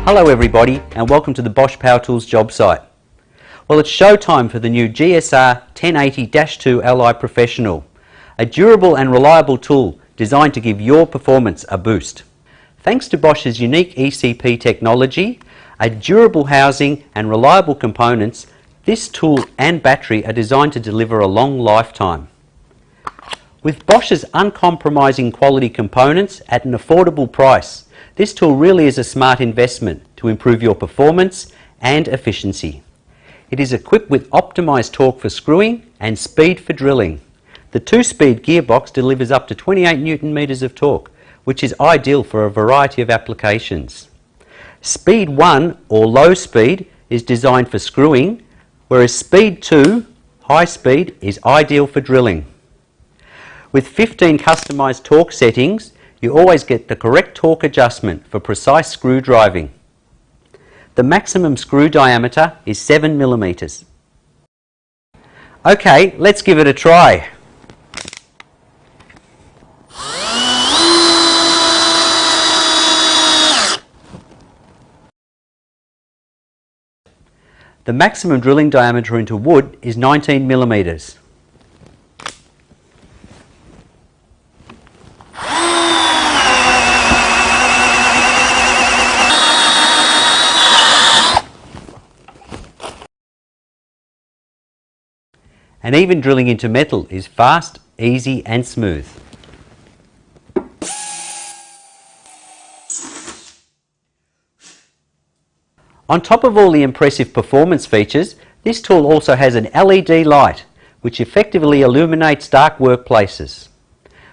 Hello everybody and welcome to the Bosch Power Tools job site. Well, it's show time for the new GSR 1080-2 LI Professional, a durable and reliable tool designed to give your performance a boost. Thanks to Bosch's unique ECP technology, a durable housing and reliable components, this tool and battery are designed to deliver a long lifetime. With Bosch's uncompromising quality components at an affordable price, this tool really is a smart investment to improve your performance and efficiency. It is equipped with optimized torque for screwing and speed for drilling. The 2-speed gearbox delivers up to 28 Newton meters of torque, which is ideal for a variety of applications. Speed 1 or low speed is designed for screwing, whereas Speed 2, high speed, is ideal for drilling. With 15 customized torque settings, you always get the correct torque adjustment for precise screw driving. The maximum screw diameter is 7 millimeters. Okay, let's give it a try. The maximum drilling diameter into wood is 19 millimeters. And even drilling into metal is fast, easy and smooth. On top of all the impressive performance features, this tool also has an LED light which effectively illuminates dark workplaces.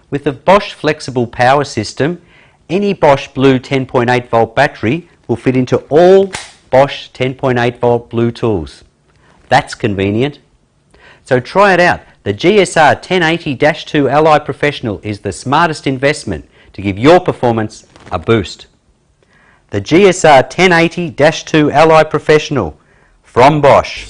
With the Bosch flexible power system, any Bosch Blue 10.8 volt battery will fit into all Bosch 10.8 volt Blue tools. That's convenient. So try it out. The GSR 1080-2 LI Professional is the smartest investment to give your performance a boost. The GSR 1080-2 LI Professional from Bosch.